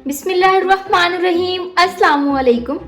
बिस्मिल्लाहिर्रहमानिर्रहीम, अस्सलाम वालेकुम।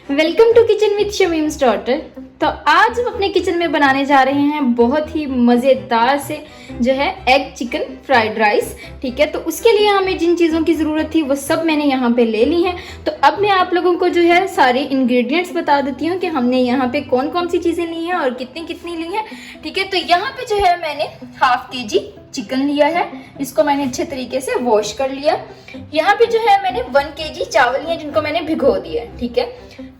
Welcome to kitchen with Shamim's daughter. तो आज हम अपने किचन में बनाने जा रहे हैं बहुत ही मज़ेदार से जो है एग चिकन फ्राइड राइस। ठीक है, तो उसके लिए हमें जिन चीज़ों की ज़रूरत थी वो सब मैंने यहाँ पे ले ली हैं। तो अब मैं आप लोगों को जो है सारे इंग्रेडिएंट्स बता देती हूँ कि हमने यहाँ पे कौन कौन सी चीज़ें ली हैं और कितनी कितनी ली हैं। ठीक है, तो यहाँ पे जो है मैंने हाफ केजी चिकन लिया है, इसको मैंने अच्छे तरीके से वॉश कर लिया। यहाँ पे जो है मैंने 1 केजी चावल लिए जिनको मैंने भिगो दिया है। ठीक है,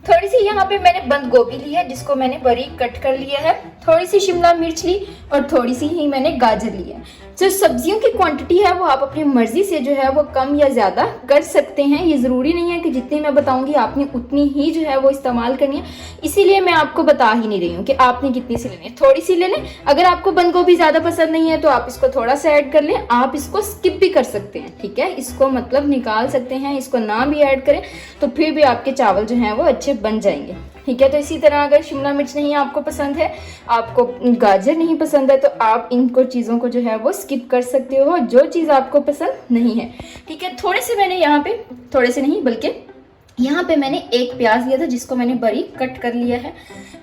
थोड़ी सी यहाँ पे मैंने बंद गोभी ली है जिसको मैंने बारीक कट कर लिया है, थोड़ी सी शिमला मिर्च ली और थोड़ी सी ही मैंने गाजर ली है। जो सब्जियों की क्वांटिटी है वो आप अपनी मर्जी से जो है वो कम या ज़्यादा कर सकते हैं। ये ज़रूरी नहीं है कि जितनी मैं बताऊंगी आपने उतनी ही जो है वो इस्तेमाल करनी है, इसीलिए मैं आपको बता ही नहीं रही हूँ कि आपने कितनी सी लेनी है। थोड़ी सी ले लें। अगर आपको बंद गोभी ज़्यादा पसंद नहीं है तो आप इसको थोड़ा सा ऐड कर लें, आप इसको स्किप भी कर सकते हैं। ठीक है, इसको मतलब निकाल सकते हैं, इसको ना भी ऐड करें तो फिर भी आपके चावल जो हैं वो अच्छे बन जाएंगे। ठीक है, तो इसी तरह अगर शिमला मिर्च नहीं आपको पसंद है, आपको गाजर नहीं पसंद है, तो आप इनको चीज़ों को जो है वो स्किप कर सकते हो, जो चीज़ आपको पसंद नहीं है। ठीक है, थोड़े से मैंने यहाँ पे, थोड़े से नहीं बल्कि यहाँ पे मैंने एक प्याज लिया था जिसको मैंने बारीक कट कर लिया है।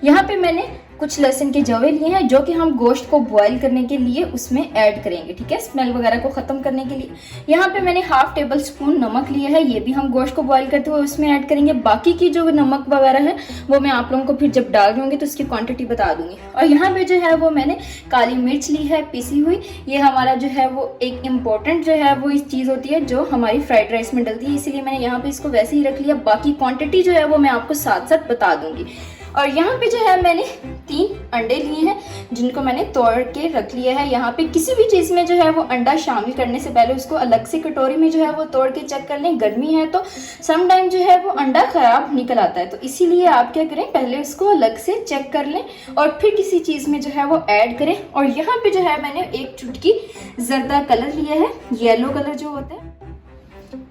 यहाँ पे मैंने कुछ लहसुन के जवे लिए हैं जो कि हम गोश्त को बॉईल करने के लिए उसमें ऐड करेंगे। ठीक है, स्मेल वगैरह को ख़त्म करने के लिए। यहाँ पे मैंने हाफ टेबल स्पून नमक लिया है, ये भी हम गोश्त को बॉईल करते हुए उसमें ऐड करेंगे। बाकी की जो नमक वगैरह है वो मैं आप लोगों को फिर जब डाल दूँगी तो उसकी क्वान्टिटी बता दूँगी। और यहाँ पे जो है वो मैंने काली मिर्च ली है पिसी हुई। ये हमारा जो है वो एक इम्पॉर्टेंट जो है वो इस चीज़ होती है जो हमारी फ्राइड राइस में डलती है, इसीलिए मैंने यहाँ पे इसको वैसे ही रख लिया। बाकी क्वांटिटी जो है वो मैं आपको साथ साथ बता दूंगी। और यहाँ पे जो है मैंने 3 अंडे लिए हैं जिनको मैंने तोड़ के रख लिया है। यहाँ पे किसी भी चीज़ में जो है वो अंडा शामिल करने से पहले उसको अलग से कटोरी में जो है वो तोड़ के चेक कर लें। गर्मी है तो सम टाइम जो है वो अंडा ख़राब निकल आता है, तो इसीलिए आप क्या करें, पहले उसको अलग से चेक कर लें और फिर किसी चीज़ में जो है वो ऐड करें। और यहाँ पे जो है मैंने एक चुटकी जर्दा कलर लिया है, येलो कलर जो होता है।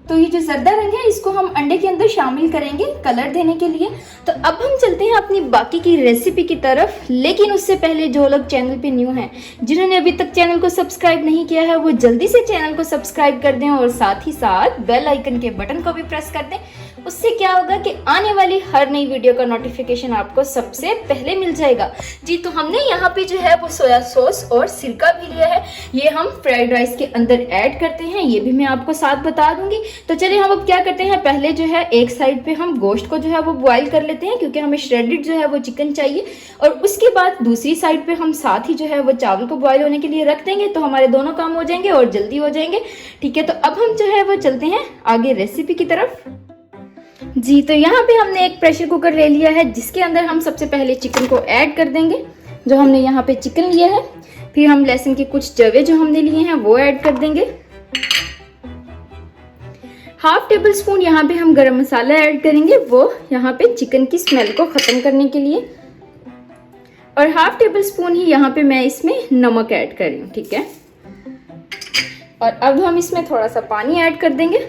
तो ये जो जर्दा रंग है इसको हम अंडे के अंदर शामिल करेंगे कलर देने के लिए। तो अब हम चलते हैं अपनी बाकी की रेसिपी की तरफ, लेकिन उससे पहले जो लोग चैनल पे न्यू हैं, जिन्होंने अभी तक चैनल को सब्सक्राइब नहीं किया है, वो जल्दी से चैनल को सब्सक्राइब कर दें और साथ ही साथ बेल आइकन के बटन को भी प्रेस कर दें। उससे क्या होगा कि आने वाली हर नई वीडियो का नोटिफिकेशन आपको सबसे पहले मिल जाएगा। जी, तो हमने यहाँ पे जो है वो सोया सॉस और सिरका भी लिया है, ये हम फ्राइड राइस के अंदर ऐड करते हैं, ये भी मैं आपको साथ बता दूंगी। तो चलिए हम अब क्या करते हैं, पहले जो है एक साइड पे हम गोश्त को जो है वो बॉईल कर लेते हैं क्योंकि हमें श्रेडेड जो है वो चिकन चाहिए, और उसके बाद दूसरी साइड पे हम साथ ही जो है वो चावल को बॉईल होने के लिए रख देंगे, तो हमारे दोनों काम हो जाएंगे और जल्दी हो जाएंगे। ठीक है, तो अब हम जो है वो चलते हैं आगे रेसिपी की तरफ। जी, तो यहाँ पे हमने एक प्रेशर कुकर ले लिया है जिसके अंदर हम सबसे पहले चिकन को ऐड कर देंगे। जो हमने यहाँ पे चिकन लिया है, फिर हम लहसुन के कुछ जवे जो हमने लिए हैं वो ऐड कर देंगे। हाफ टेबल स्पून यहाँ पे हम गरम मसाला ऐड करेंगे, वो यहाँ पे चिकन की स्मेल को ख़त्म करने के लिए। और हाफ टेबल स्पून ही यहाँ पे मैं इसमें नमक ऐड कर रही हूँ। ठीक है, और अब हम इसमें थोड़ा सा पानी ऐड कर देंगे।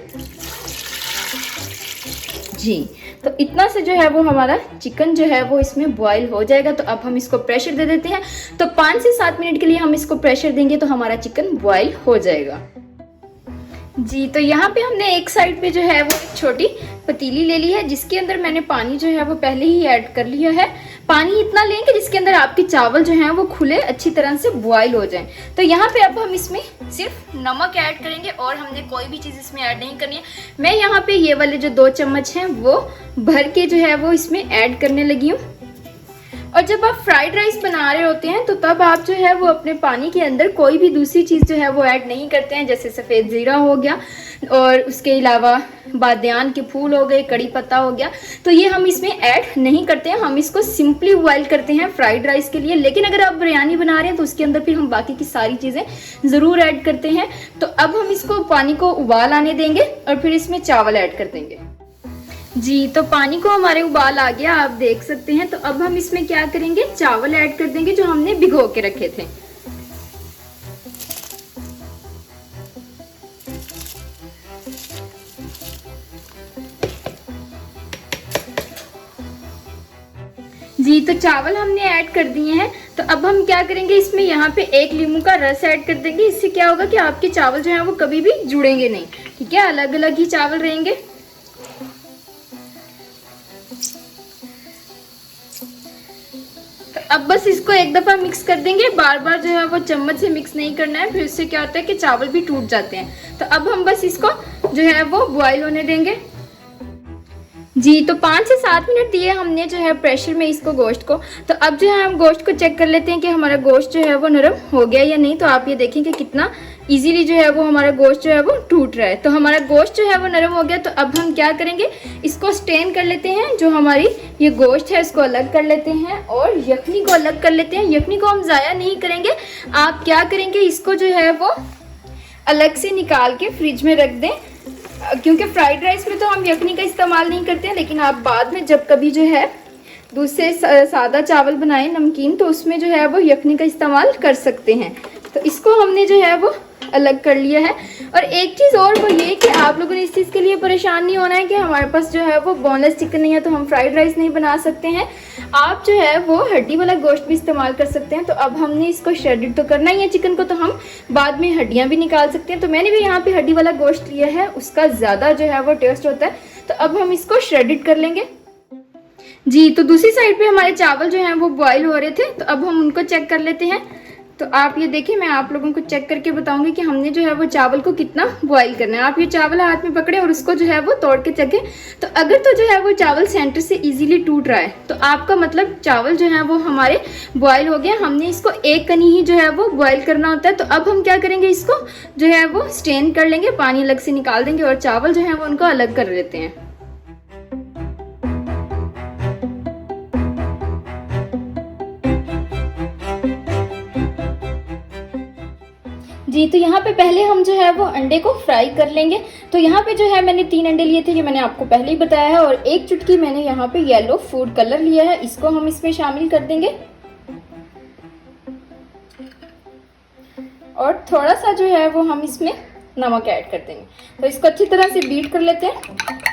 जी, तो इतना से जो है वो हमारा चिकन जो है वो इसमें बॉईल हो जाएगा। तो अब हम इसको प्रेशर दे देते हैं, तो 5 से 7 मिनट के लिए हम इसको प्रेशर देंगे तो हमारा चिकन बॉईल हो जाएगा। जी, तो यहाँ पे हमने एक साइड पे जो है वो एक छोटी पतीली ले ली है जिसके अंदर मैंने पानी जो है वो पहले ही ऐड कर लिया है। पानी इतना लेंगे जिसके अंदर आपके चावल जो हैं वो खुले अच्छी तरह से बॉईल हो जाएं। तो यहाँ पे अब हम इसमें सिर्फ नमक ऐड करेंगे और हमने कोई भी चीज़ इसमें ऐड नहीं करनी है। मैं यहाँ पे ये वाले जो 2 चम्मच हैं वो भर के जो है वो इसमें ऐड करने लगी हूँ। और जब आप फ्राइड राइस बना रहे होते हैं तो तब आप जो है वो अपने पानी के अंदर कोई भी दूसरी चीज़ जो है वो ऐड नहीं करते हैं, जैसे सफ़ेद ज़ीरा हो गया और उसके अलावा बादियान के फूल हो गए, कड़ी पत्ता हो गया, तो ये हम इसमें ऐड नहीं करते हैं। हम इसको सिंपली बॉईल करते हैं फ्राइड राइस के लिए। लेकिन अगर आप बिरयानी बना रहे हैं तो उसके अंदर फिर हम बाकी की सारी चीज़ें ज़रूर ऐड करते हैं। तो अब हम इसको पानी को उबाल आने देंगे और फिर इसमें चावल ऐड कर देंगे। जी, तो पानी को हमारे उबाल आ गया, आप देख सकते हैं। तो अब हम इसमें क्या करेंगे, चावल ऐड कर देंगे जो हमने भिगो के रखे थे। जी, तो चावल हमने ऐड कर दिए हैं। तो अब हम क्या करेंगे, इसमें यहाँ पे 1 नींबू का रस ऐड कर देंगे। इससे क्या होगा कि आपके चावल जो है वो कभी भी जुड़ेंगे नहीं। ठीक है, अलग अलग ही चावल रहेंगे। अब बस इसको एक दफ़ा मिक्स कर देंगे, बार बार जो है वो चम्मच से मिक्स नहीं करना है, फिर इससे क्या होता है कि चावल भी टूट जाते हैं। तो अब हम बस इसको जो है वो बॉईल होने देंगे। जी, तो 5 से 7 मिनट दिए हमने जो है प्रेशर में इसको गोश्त को। तो अब जो है हम गोश्त को चेक कर लेते हैं कि हमारा गोश्त जो है वो नरम हो गया या नहीं। तो आप ये देखें कि कितना इजीली जो है वो हमारा गोश्त जो है वो टूट रहा है। तो हमारा गोश्त जो है वो नरम हो गया। तो अब हम क्या करेंगे, इसको स्टेन कर लेते हैं। जो हमारी ये गोश्त है इसको अलग कर लेते हैं और यखनी को अलग कर लेते हैं। यखनी को हम ज़ाया नहीं करेंगे। आप क्या करेंगे, इसको जो है वो अलग से निकाल के फ्रिज में रख दें, क्योंकि फ्राइड राइस में तो हम यखनी का इस्तेमाल नहीं करते हैं। लेकिन आप बाद में जब कभी जो है दूसरे सादा चावल बनाएं नमकीन, तो उसमें जो है वो यखनी का इस्तेमाल कर सकते हैं। तो इसको हमने जो है वो अलग कर लिया है। और एक चीज़ और वो ये कि आप लोगों ने इस चीज़ के लिए परेशान नहीं होना है कि हमारे पास जो है वो बोनलेस चिकन नहीं है तो हम फ्राइड राइस नहीं बना सकते हैं। आप जो है वो हड्डी वाला गोश्त भी इस्तेमाल कर सकते हैं। तो अब हमने इसको श्रेडेड तो करना ही है चिकन को, तो हम बाद में हड्डियाँ भी निकाल सकते हैं। तो मैंने भी यहाँ पे हड्डी वाला गोश्त लिया है, उसका ज़्यादा जो है वो टेस्ट होता है। तो अब हम इसको श्रेडेड कर लेंगे। जी, तो दूसरी साइड पे हमारे चावल जो हैं वो बॉईल हो रहे थे। तो अब हम उनको चेक कर लेते हैं। तो आप ये देखिए, मैं आप लोगों को चेक करके बताऊंगी कि हमने जो है वो चावल को कितना बॉईल करना है। आप ये चावल हाथ में पकड़े और उसको जो है वो तोड़ के चखें। तो अगर तो जो है वो चावल सेंटर से इजीली टूट रहा है तो आपका मतलब चावल जो है वो हमारे बॉईल हो गया। हमने इसको एक कनी ही जो है वो बॉईल करना होता है। तो अब हम क्या करेंगे, इसको जो है वो स्टेन कर लेंगे, पानी अलग से निकाल देंगे और चावल जो है वो उनको अलग कर लेते हैं। जी, तो यहाँ पे पहले हम जो है वो अंडे को फ्राई कर लेंगे। तो यहाँ पे जो है मैंने 3 अंडे लिए थे, ये मैंने आपको पहले ही बताया है। और 1 चुटकी मैंने यहाँ पे येलो फूड कलर लिया है, इसको हम इसमें शामिल कर देंगे। और थोड़ा सा जो है वो हम इसमें नमक ऐड कर देंगे। तो इसको अच्छी तरह से बीट कर लेते हैं।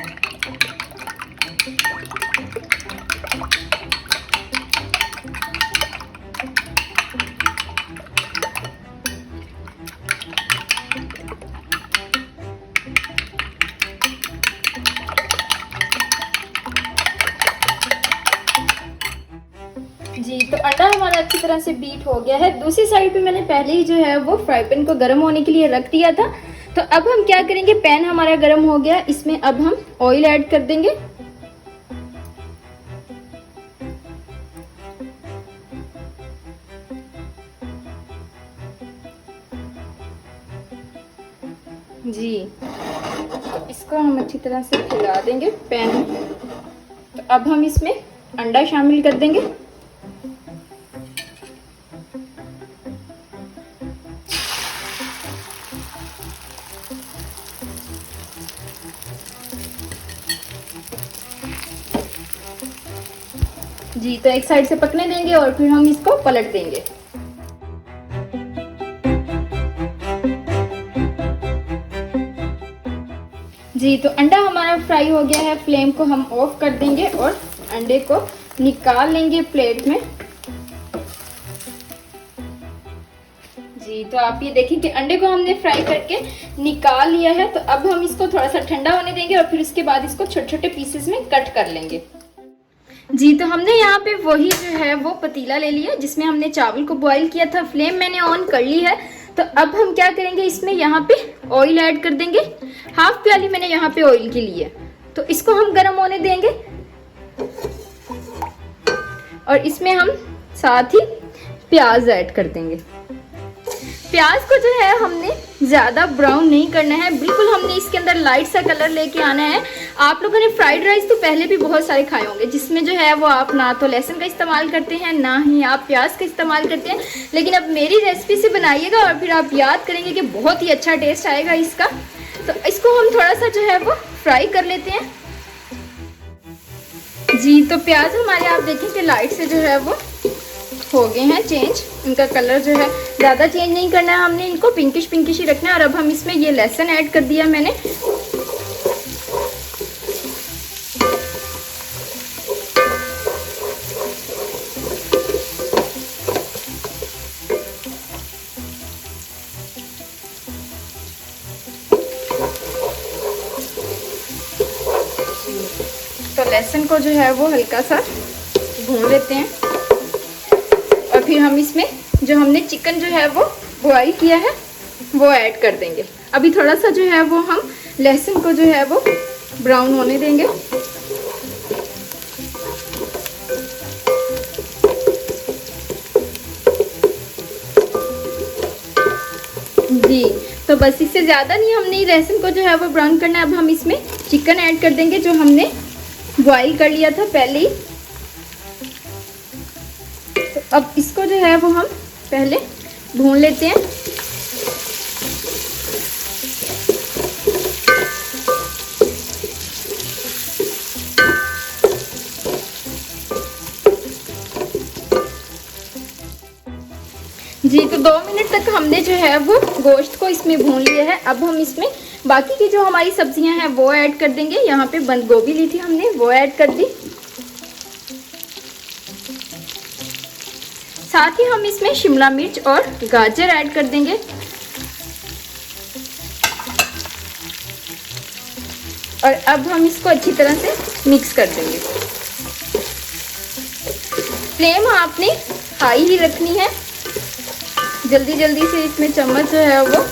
जी, तो अंडा हमारा अच्छी तरह से बीट हो गया है। दूसरी साइड पे मैंने पहले ही जो है वो फ्राई पैन को गर्म होने के लिए रख दिया था। तो अब हम क्या करेंगे, पैन हमारा गर्म हो गया, इसमें अब हम ऑयल ऐड कर देंगे। जी, इसको हम अच्छी तरह से फैला देंगे पैन में। तो अब हम इसमें अंडा शामिल कर देंगे। जी, तो एक साइड से पकने देंगे और फिर हम इसको पलट देंगे। जी, तो अंडा हमारा फ्राई हो गया है। फ्लेम को हम ऑफ कर देंगे और अंडे को निकाल लेंगे प्लेट में। जी, तो आप ये देखें कि अंडे को हमने फ्राई करके निकाल लिया है। तो अब हम इसको थोड़ा सा ठंडा होने देंगे और फिर उसके बाद इसको छोटे छोटे पीसेस में कट कर लेंगे। जी, तो हमने यहाँ पे वही जो है वो पतीला ले लिया जिसमें हमने चावल को बॉईल किया था। फ्लेम मैंने ऑन कर ली है। तो अब हम क्या करेंगे, इसमें यहाँ पे ऑयल ऐड कर देंगे। हाफ प्याली मैंने यहाँ पे ऑयल की ली है। तो इसको हम गर्म होने देंगे और इसमें हम साथ ही प्याज ऐड कर देंगे। प्याज को जो है हमने ज़्यादा ब्राउन नहीं करना है, बिल्कुल हमने इसके अंदर लाइट सा कलर लेके आना है। आप लोगों ने फ्राइड राइस तो पहले भी बहुत सारे खाए होंगे जिसमें जो है वो आप ना तो लहसुन का इस्तेमाल करते हैं ना ही आप प्याज का इस्तेमाल करते हैं। लेकिन अब मेरी रेसिपी से बनाइएगा और फिर आप याद करेंगे कि बहुत ही अच्छा टेस्ट आएगा इसका। तो इसको हम थोड़ा सा जो है वो फ्राई कर लेते हैं। जी, तो प्याज हमारे आप देखें कि लाइट से जो है वो हो गए हैं चेंज। इनका कलर जो है ज़्यादा चेंज नहीं करना है, हमने इनको पिंकिश पिंकिश ही रखना है। और अब हम इसमें ये लहसुन ऐड कर दिया मैंने। तो लहसुन को जो है वो हल्का सा भून लेते हैं। और फिर हम इसमें जो हमने चिकन जो है वो बॉईल किया है वो ऐड कर देंगे। अभी थोड़ा सा जो है वो हम लहसुन को जो है वो ब्राउन होने देंगे। जी, तो बस इससे ज़्यादा नहीं, हमने लहसुन को जो है वो ब्राउन करना है। अब हम इसमें चिकन ऐड कर देंगे जो हमने बॉईल कर लिया था पहले ही। तो अब इसको जो है वो हम पहले भून लेते हैं। जी, तो 2 मिनट तक हमने जो है वो गोश्त को इसमें भून लिया है। अब हम इसमें बाकी की जो हमारी सब्जियां हैं वो ऐड कर देंगे। यहाँ पे बंद गोभी ली थी हमने, वो ऐड कर दी। साथ ही हम इसमें शिमला मिर्च और गाजर ऐड कर देंगे। और अब हम इसको अच्छी तरह से मिक्स कर देंगे। फ्लेम आपने हाई ही रखनी है। जल्दी जल्दी से इसमें चम्मच जो है वो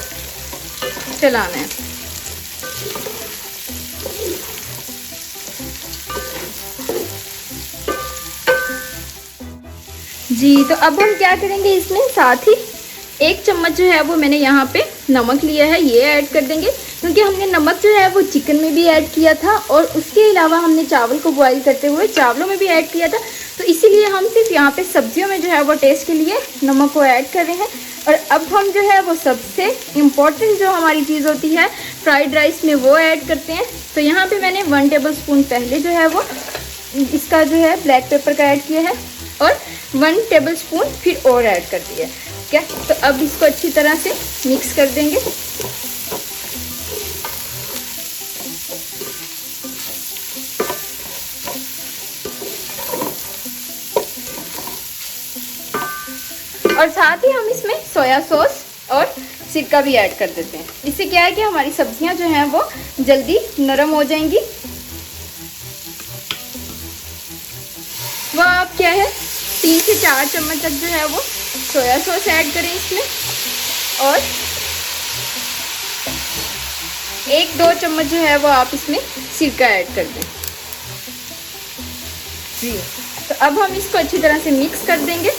चलाना है। जी, तो अब हम क्या करेंगे, इसमें साथ ही 1 चम्मच जो है वो मैंने यहाँ पे नमक लिया है, ये ऐड कर देंगे। क्योंकि हमने नमक जो है वो चिकन में भी ऐड किया था और उसके अलावा हमने चावल को बॉईल करते हुए चावलों में भी ऐड किया था। तो इसीलिए हम सिर्फ यहाँ पे सब्जियों में जो है वो टेस्ट के लिए नमक को ऐड कर रहे हैं। और अब हम जो है वो सबसे इम्पॉर्टेंट जो हमारी चीज़ होती है फ्राइड राइस में, वो ऐड करते हैं। तो यहाँ पे मैंने 1 टेबलस्पून पहले जो है वो इसका जो है ब्लैक पेपर का ऐड किया है और 1 टेबलस्पून फिर और ऐड कर दिया है। क्या, तो अब इसको अच्छी तरह से मिक्स कर देंगे। और साथ ही हम इसमें सोया सॉस और सिरका भी ऐड कर देते हैं। इससे क्या है कि हमारी सब्जियां जो हैं वो जल्दी नरम हो जाएंगी। वो आप क्या है 3 से 4 चम्मच तक जो है वो सोया सॉस ऐड करें इसमें और 1-2 चम्मच जो है वो आप इसमें सिरका ऐड कर दें। जी, तो अब हम इसको अच्छी तरह से मिक्स कर देंगे।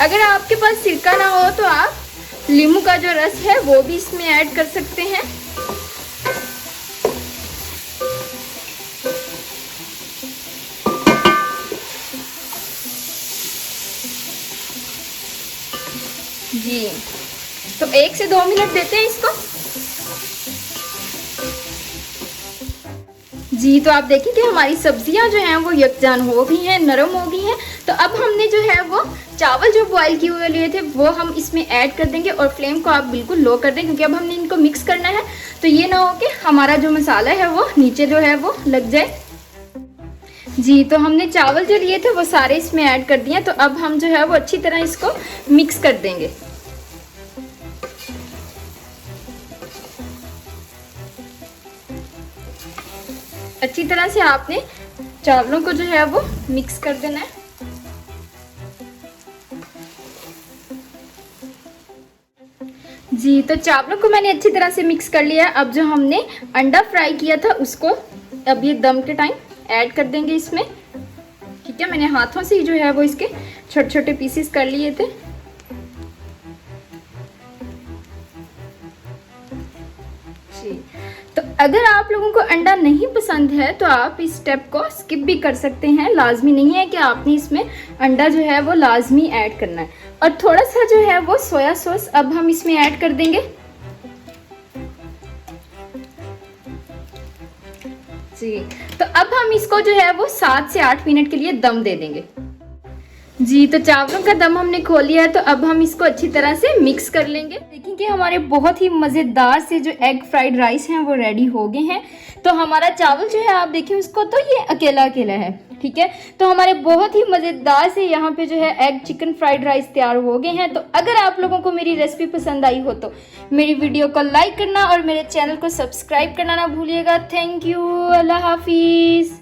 अगर आपके पास सिरका ना हो तो आप नींबू का जो रस है वो भी इसमें ऐड कर सकते हैं। जी, तो 1 से 2 मिनट देते हैं इसको। जी, तो आप देखिए कि हमारी सब्जियां जो हैं वो यकजान हो गई हैं, नरम हो गई हैं। तो अब हमने जो है वो चावल जो बॉईल किए हुए लिए थे वो हम इसमें ऐड कर देंगे और फ्लेम को आप बिल्कुल लो कर दें, क्योंकि अब हमने इनको मिक्स करना है। तो ये ना हो कि हमारा जो मसाला है वो नीचे जो है वो लग जाए। जी, तो हमने चावल जो लिए थे वो सारे इसमें ऐड कर दिए। तो अब हम जो है वो अच्छी तरह इसको मिक्स कर देंगे। अच्छी तरह से आपने चावलों को जो है वो मिक्स कर देना है। जी, तो चावलों को मैंने अच्छी तरह से मिक्स कर लिया है। अब जो हमने अंडा फ्राई किया था उसको अब ये दम के टाइम ऐड कर देंगे इसमें। ठीक है, मैंने हाथों से ही जो है वो इसके छोटे छोटे पीसेस कर लिए थे। जी, तो अगर आप लोगों को अंडा नहीं पसंद है तो आप इस स्टेप को स्किप भी कर सकते हैं। लाजमी नहीं है कि आपने इसमें अंडा जो है वो लाजमी ऐड करना है। और थोड़ा सा जो है वो सोया सॉस अब हम इसमें ऐड कर देंगे। जी, तो अब हम इसको जो है वो 7 से 8 मिनट के लिए दम दे देंगे। जी, तो चावलों का दम हमने खोल लिया है। तो अब हम इसको अच्छी तरह से मिक्स कर लेंगे। देखिए कि हमारे बहुत ही मज़ेदार से जो एग फ्राइड राइस हैं वो रेडी हो गए हैं। तो हमारा चावल जो है आप देखिए उसको, तो ये अकेला अकेला है। ठीक है, तो हमारे बहुत ही मज़ेदार से यहाँ पे जो है एग चिकन फ्राइड राइस तैयार हो गए हैं। तो अगर आप लोगों को मेरी रेसिपी पसंद आई हो तो मेरी वीडियो को लाइक करना और मेरे चैनल को सब्सक्राइब करना ना भूलिएगा। थैंक यू, अल्लाह हाफिज़।